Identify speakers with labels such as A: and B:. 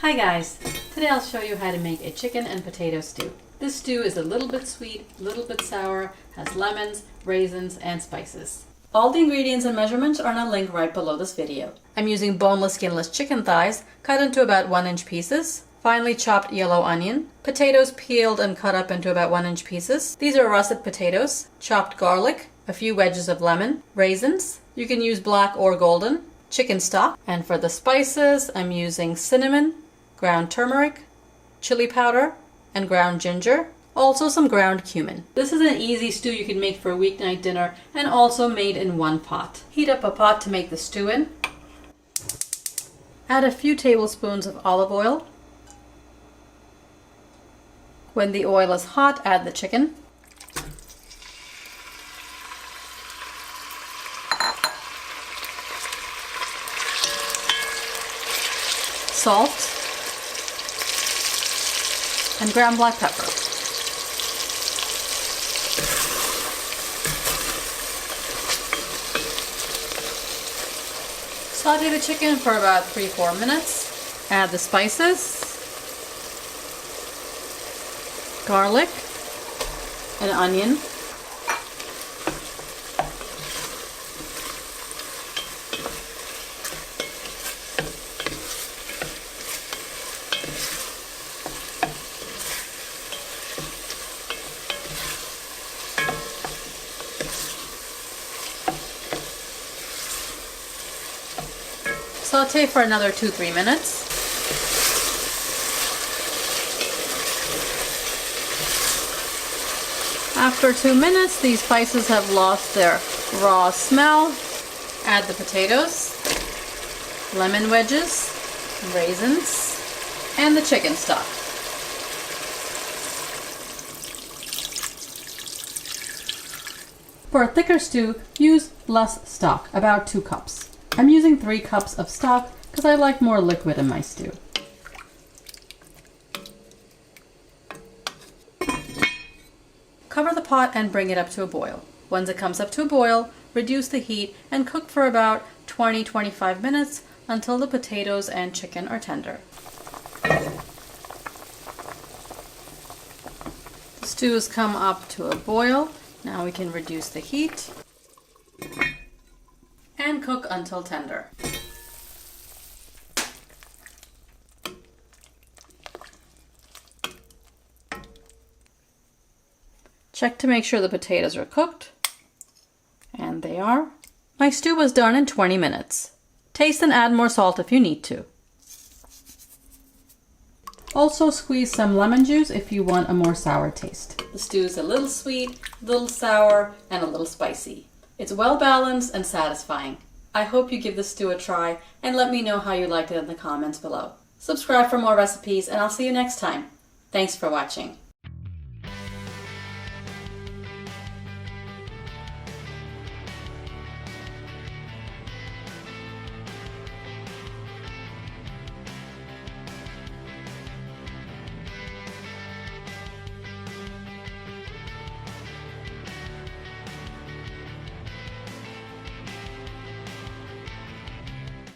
A: Hi guys! Today I'll show you how to make a chicken and potato stew. This stew is a little bit sweet, a little bit sour, has lemons, raisins, and spices. All the ingredients and measurements are in a link right below this video. I'm using boneless, skinless chicken thighs cut into about 1-inch pieces, finely chopped yellow onion, potatoes peeled and cut up into about 1-inch pieces. These are russet potatoes, chopped garlic, a few wedges of lemon, raisins, you can use black or golden, chicken stock, and for the spices I'm using cinnamon, ground turmeric, chili powder, and ground ginger, also some ground cumin. This is an easy stew you can make for a weeknight dinner and also made in one pot. Heat up a pot to make the stew in. Add a few tablespoons of olive oil. When the oil is hot, add the chicken. Salt and ground black pepper. Sauté the chicken for about 3-4 minutes. Add the spices, garlic, and onion. Sauté for another 2-3 minutes. After 2 minutes, these spices have lost their raw smell. Add the potatoes, lemon wedges, raisins, and the chicken stock. For a thicker stew, use less stock, about 2 cups. I'm using 3 cups of stock because I like more liquid in my stew. Cover the pot and bring it up to a boil. Once it comes up to a boil, reduce the heat and cook for about 20-25 minutes until the potatoes and chicken are tender. The stew has come up to a boil. Now we can reduce the heat and cook until tender. Check to make sure the potatoes are cooked, and they are. My stew was done in 20 minutes. Taste and add more salt if you need to. Also squeeze some lemon juice if you want a more sour taste. The stew is a little sweet, a little sour, and a little spicy. It's well balanced and satisfying. I hope you give this stew a try and let me know how you liked it in the comments below. Subscribe for more recipes and I'll see you next time. Thanks for watching.